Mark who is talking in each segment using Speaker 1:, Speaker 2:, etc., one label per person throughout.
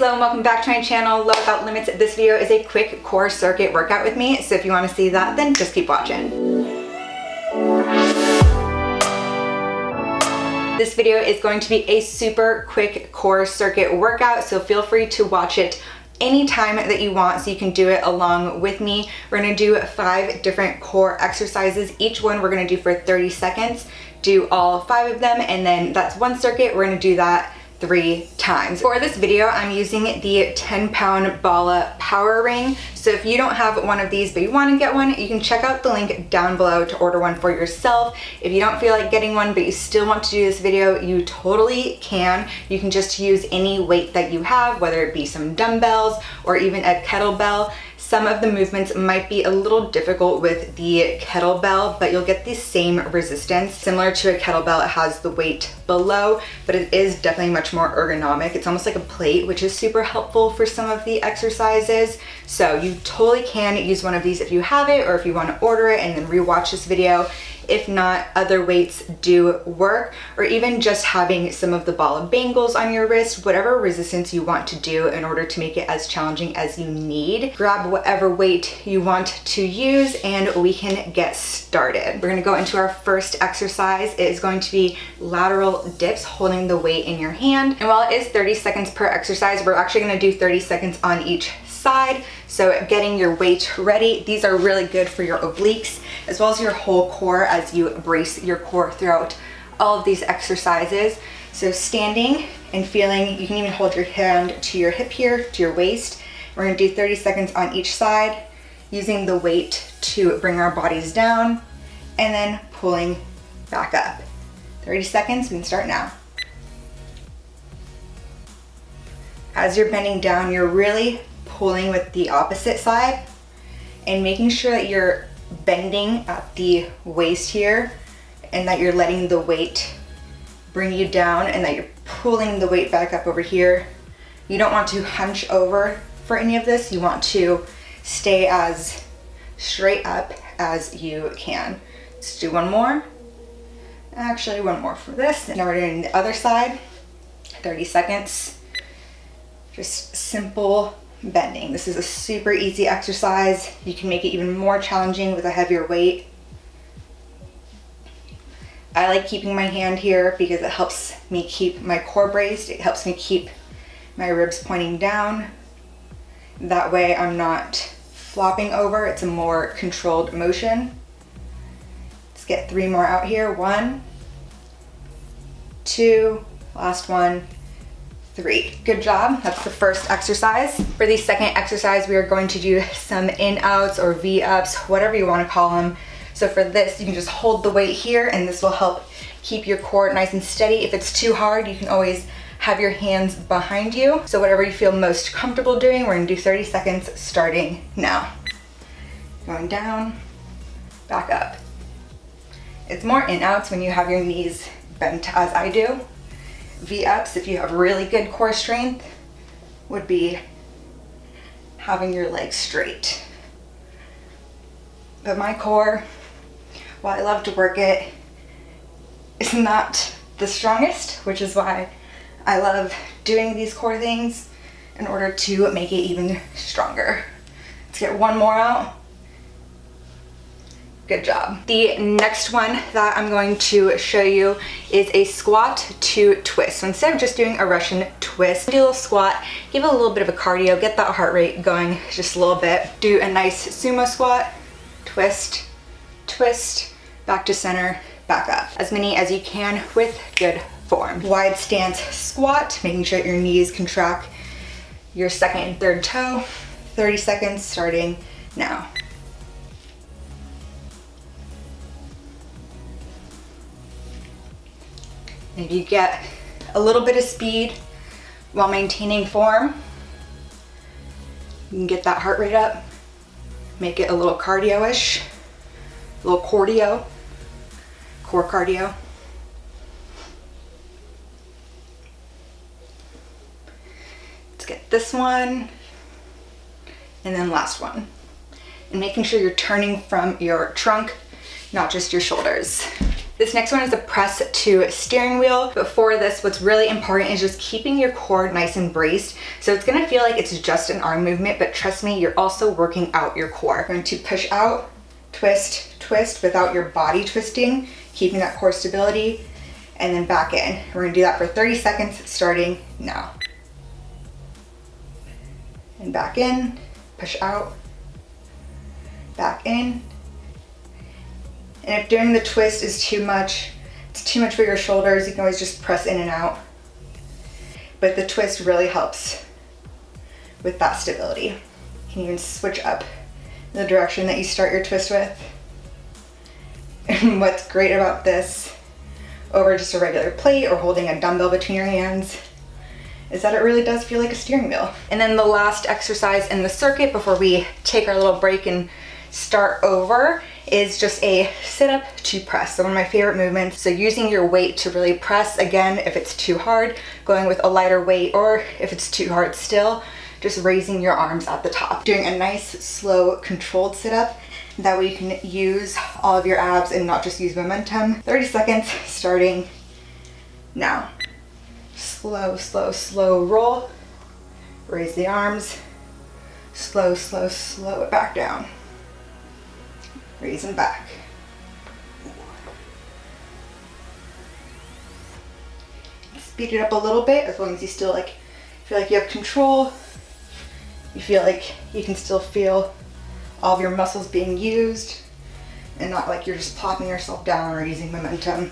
Speaker 1: hello and welcome back to my channel, Love Without Limits. This video is a quick core circuit workout with me, so if you want to see that, then just keep watching. This video is going to be a super quick core circuit workout, so feel free to watch it anytime that you want so you can do it along with me. We're going to do 5 different core exercises. Each one we're going to do for 30 seconds. Do all 5 of them, and then that's one circuit. We're going to do that 3 times. For this video, I'm using the 10-pound Bala power ring. So if you don't have one of these but you want to get one, you can check out the link down below to order one for yourself. If you don't feel like getting one but you still want to do this video, you totally can. You can just use any weight that you have, whether it be some dumbbells or even a kettlebell. Some of the movements might be a little difficult with the kettlebell, but you'll get the same resistance. Similar to a kettlebell, it has the weight below, but it is definitely much more ergonomic. It's almost like a plate, which is super helpful for some of the exercises. So you totally can use one of these if you have it, or if you want to order it and then rewatch this video. If not, other weights do work, or even just having some of the Bala bangles on your wrist, whatever resistance you want to do in order to make it as challenging as you need. Grab whatever weight you want to use and we can get started. We're gonna go into our first exercise. It is going to be lateral dips, holding the weight in your hand. And while it is 30 seconds per exercise, we're actually gonna do 30 seconds on each side. So getting your weight ready. These are really good for your obliques as well as your whole core as you brace your core throughout all of these exercises. So standing and feeling, you can even hold your hand to your hip here, to your waist. We're gonna do 30 seconds on each side, using the weight to bring our bodies down and then pulling back up. 30 seconds, we can start now. As you're bending down, you're really pulling with the opposite side and making sure that you're bending at the waist here and that you're letting the weight bring you down and that you're pulling the weight back up over here. You don't want to hunch over for any of this. You want to stay as straight up as you can. Let's do one more. Actually, one more for this. And now we're doing the other side. 30 seconds. Just simple bending. This is a super easy exercise. You can make it even more challenging with a heavier weight. I like keeping my hand here because it helps me keep my core braced. It helps me keep my ribs pointing down. That way I'm not flopping over. It's a more controlled motion. Let's get 3 more out here. 1, 2, last one, 3. Good job. That's the first exercise. For the second exercise, we are going to do some in-outs or V-ups, whatever you want to call them. So for this, you can just hold the weight here and this will help keep your core nice and steady. If it's too hard, you can always have your hands behind you. So whatever you feel most comfortable doing, we're gonna do 30 seconds starting now. Going down, back up. It's more in-outs when you have your knees bent as I do. V-ups, if you have really good core strength, would be having your legs straight. But my core, while I love to work it, is not the strongest, which is why I love doing these core things in order to make it even stronger. Let's get one more out. Good job. The next one that I'm going to show you is a squat to twist. So instead of just doing a Russian twist, do a little squat, give it a little bit of a cardio, get that heart rate going just a little bit. Do a nice sumo squat, twist, twist, back to center, back up. As many as you can with good form. Wide stance squat, making sure that your knees can track your second and third toe. 30 seconds starting now. If you get a little bit of speed while maintaining form, you can get that heart rate up, make it a little cardio-ish, a little cardio, core cardio. Let's get this one, and then last one. And making sure you're turning from your trunk, not just your shoulders. This next one is a press to steering wheel. But for this, what's really important is just keeping your core nice and braced. So it's gonna feel like it's just an arm movement, but trust me, you're also working out your core. You're going to push out, twist, twist without your body twisting, keeping that core stability, and then back in. We're gonna do that for 30 seconds starting now. And back in, push out, back in. And if doing the twist is too much, it's too much for your shoulders, you can always just press in and out. But the twist really helps with that stability. You can even switch up the direction that you start your twist with. And what's great about this over just a regular plate or holding a dumbbell between your hands is that it really does feel like a steering wheel. And then the last exercise in the circuit before we take our little break and start over is just a sit-up to press. So one of my favorite movements. So using your weight to really press, again, if it's too hard, going with a lighter weight, or if it's too hard still, just raising your arms at the top. Doing a nice, slow, controlled sit-up. That way you can use all of your abs and not just use momentum. 30 seconds starting now. Slow, slow, slow roll. Raise the arms. Slow, slow, slow it back down. Raise and back. Speed it up a little bit as long as you still feel like you have control. You feel like you can still feel all of your muscles being used and not like you're just plopping yourself down or using momentum.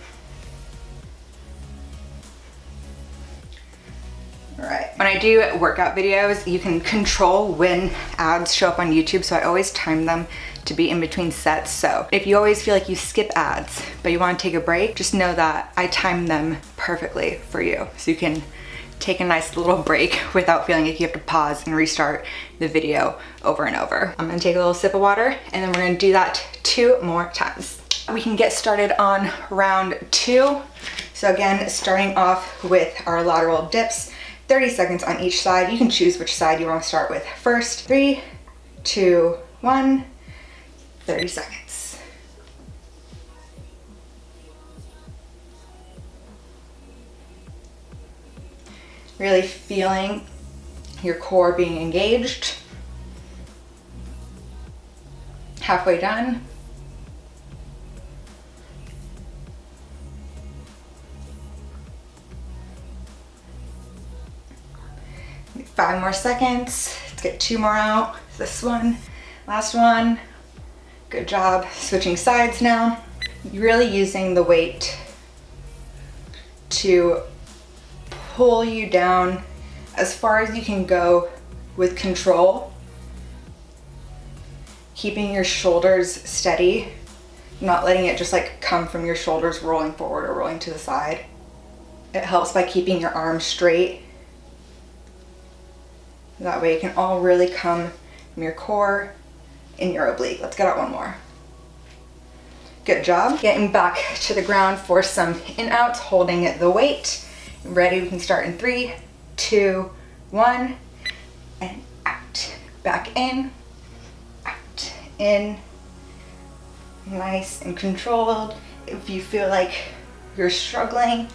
Speaker 1: All right. When I do workout videos, you can control when ads show up on YouTube, so I always time them to be in between sets. So if you always feel like you skip ads, but you want to take a break, just know that I time them perfectly for you. So you can take a nice little break without feeling like you have to pause and restart the video over and over. I'm gonna take a little sip of water and then we're gonna do that 2 more times. We can get started on round 2. So again, starting off with our lateral dips, 30 seconds on each side. You can choose which side you want to start with first. 3, 2, 1, 30 seconds. Really feeling your core being engaged. Halfway done. Maybe 5 more seconds. Let's get 2 more out. This one, last one. Good job. Switching sides now. You're really using the weight to pull you down as far as you can go with control. Keeping your shoulders steady, not letting it just come from your shoulders rolling forward or rolling to the side. It helps by keeping your arms straight. That way it can all really come from your core in your oblique. Let's get out one more. Good job. Getting back to the ground for some in-outs, holding the weight. Ready, we can start in 3, 2, 1, and out. Back in, out, in. Nice and controlled. If you feel like you're struggling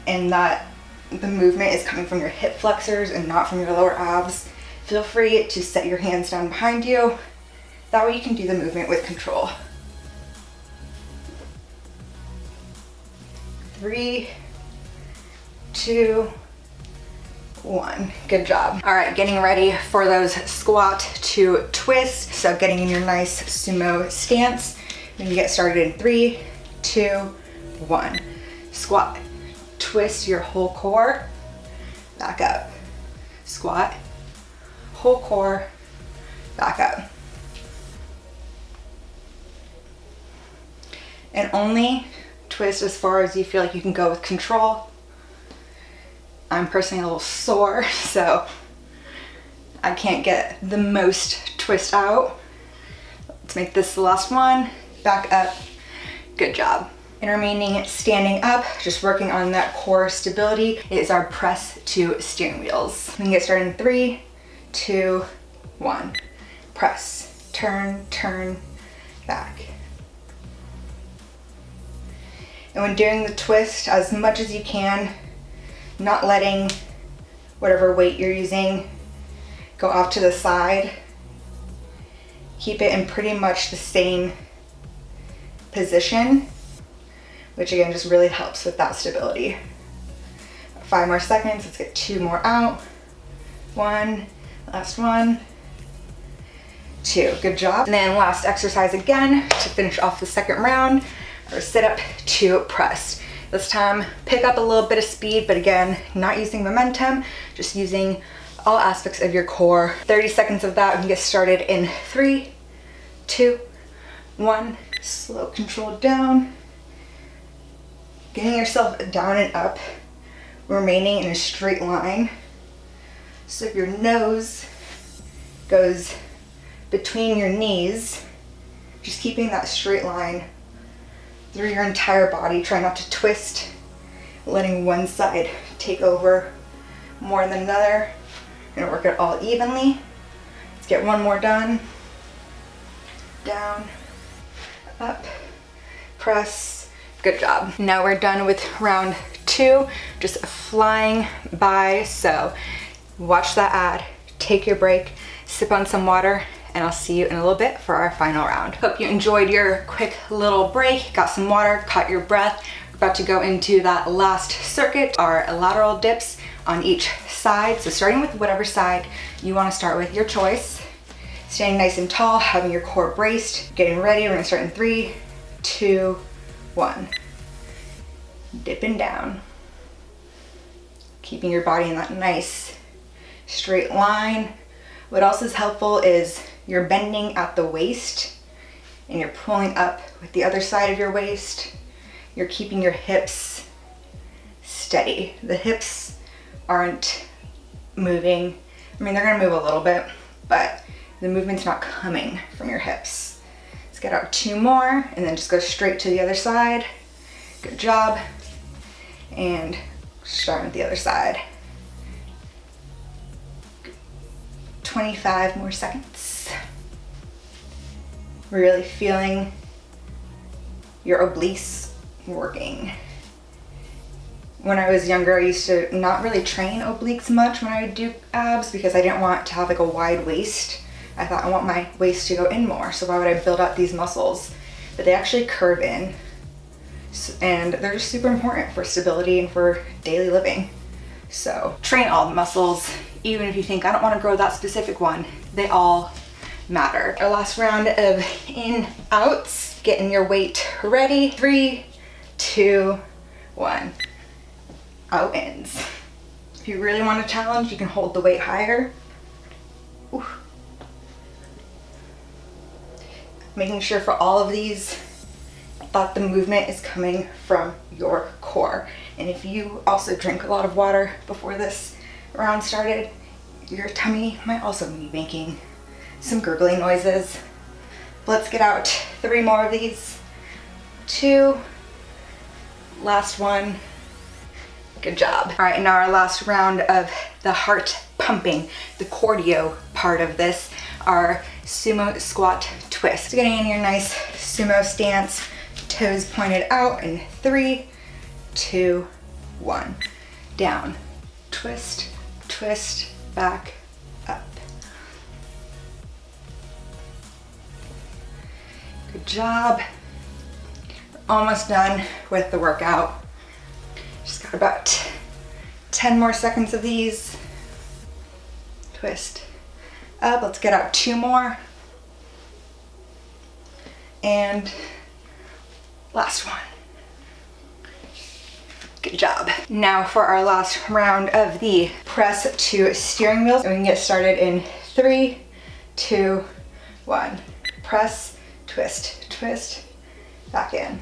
Speaker 1: and that the movement is coming from your hip flexors and not from your lower abs, feel free to set your hands down behind you. That way you can do the movement with control. 3, 2, 1. Good job. All right, getting ready for those squat to twist. So getting in your nice sumo stance. When you get started in 3, 2, 1. Squat. Twist your whole core. Back up. Squat. Whole core. Back up. And only twist as far as you feel like you can go with control. I'm personally a little sore, so I can't get the most twist out. Let's make this the last one. Back up. Good job. And remaining standing up, just working on that core stability, is our press to steering wheels. We can get started in 3, 2, 1. Press. Turn, turn, back. And when doing the twist, as much as you can, not letting whatever weight you're using go off to the side. Keep it in pretty much the same position, which again just really helps with that stability. 5 more seconds, let's get 2 more out. 1, last 1, 2, good job. And then last exercise again to finish off the second round, or sit up to press. This time, pick up a little bit of speed, but again, not using momentum, just using all aspects of your core. 30 seconds of that, we can get started in 3, 2, 1. Slow control down. Getting yourself down and up, remaining in a straight line. So if your nose goes between your knees, just keeping that straight line through your entire body. Try not to twist, letting one side take over more than another. We're gonna work it all evenly. Let's get one more done. Down, up, press, good job. Now we're done with round 2, just flying by. So watch that ad, take your break, sip on some water, and I'll see you in a little bit for our final round. Hope you enjoyed your quick little break, got some water, caught your breath. We're about to go into that last circuit, our lateral dips on each side. So starting with whatever side you want to start with, your choice. Standing nice and tall, having your core braced, getting ready. We're gonna start in 3, 2, 1. Dipping down. Keeping your body in that nice straight line. What else is helpful is you're bending at the waist and you're pulling up with the other side of your waist. You're keeping your hips steady. The hips aren't moving. I mean, they're gonna move a little bit, but the movement's not coming from your hips. Let's get out 2 more and then just go straight to the other side. Good job. And start with the other side. 25 more seconds. Really feeling your obliques working. When I was younger, I used to not really train obliques much when I would do abs because I didn't want to have like a wide waist. I thought I want my waist to go in more, so why would I build up these muscles? But they actually curve in, and they're just super important for stability and for daily living. So train all the muscles, even if you think I don't want to grow that specific one, they all matter. Our last round of in-outs, getting your weight ready. 3, 2, 1. Out-ins. If you really want a challenge, you can hold the weight higher. Ooh. Making sure for all of these that the movement is coming from your core. And if you also drink a lot of water before this round started, your tummy might also be making some gurgling noises. Let's get out 3 more of these. 2, last one. Good job. All right, now our last round of the heart pumping, the cardio part of this, our sumo squat twist. Getting in your nice sumo stance, toes pointed out in 3, 2, 1. Down, twist, twist, back, up. Good job. We're almost done with the workout. Just got about 10 more seconds of these. Twist up. Let's get out 2 more. And last one. Good job. Now for our last round of the press to steering wheels. And we can get started in 3, 2, 1. Press, twist, twist, back in.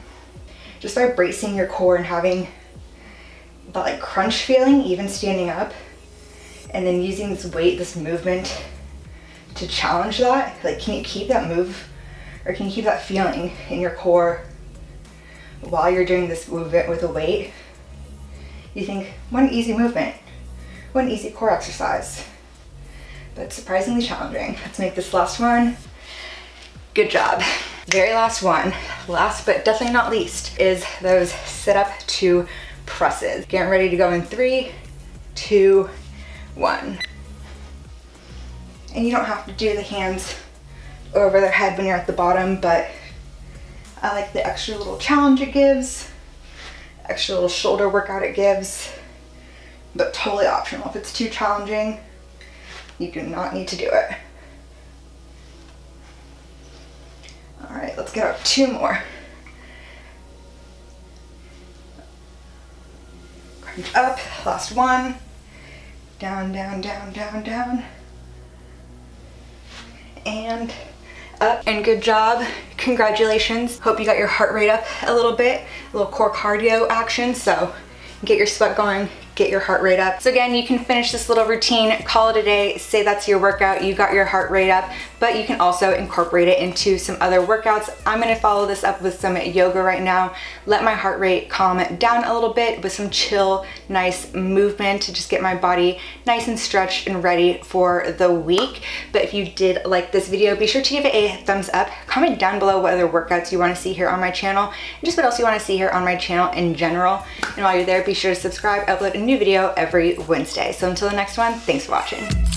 Speaker 1: Just by bracing your core and having that like crunch feeling, even standing up, and then using this weight, this movement to challenge that. Like, can you keep that move, or can you keep that feeling in your core while you're doing this movement with a weight? You think, what an easy movement, what an easy core exercise, but surprisingly challenging. Let's make this last one. Good job. Very last one, last but definitely not least, is those sit-up to presses. Getting ready to go in 3, 2, 1. And you don't have to do the hands over their head when you're at the bottom, but I like the extra little challenge it gives, extra little shoulder workout it gives, but totally optional. If it's too challenging, you do not need to do it. All right, let's get up 2 more. Crunch up, last one. Down, down, down, down, down. And up, and good job. Congratulations. Hope you got your heart rate up a little bit, a little core cardio action. So get your sweat going, get your heart rate up. So again, you can finish this little routine, call it a day, say that's your workout, you got your heart rate up, but you can also incorporate it into some other workouts. I'm gonna follow this up with some yoga right now, let my heart rate calm down a little bit with some chill, nice movement to just get my body nice and stretched and ready for the week. But if you did like this video, be sure to give it a thumbs up. Comment down below what other workouts you wanna see here on my channel, and just what else you wanna see here on my channel in general. And while you're there, be sure to subscribe. I upload a new video every Wednesday. So until the next one, thanks for watching.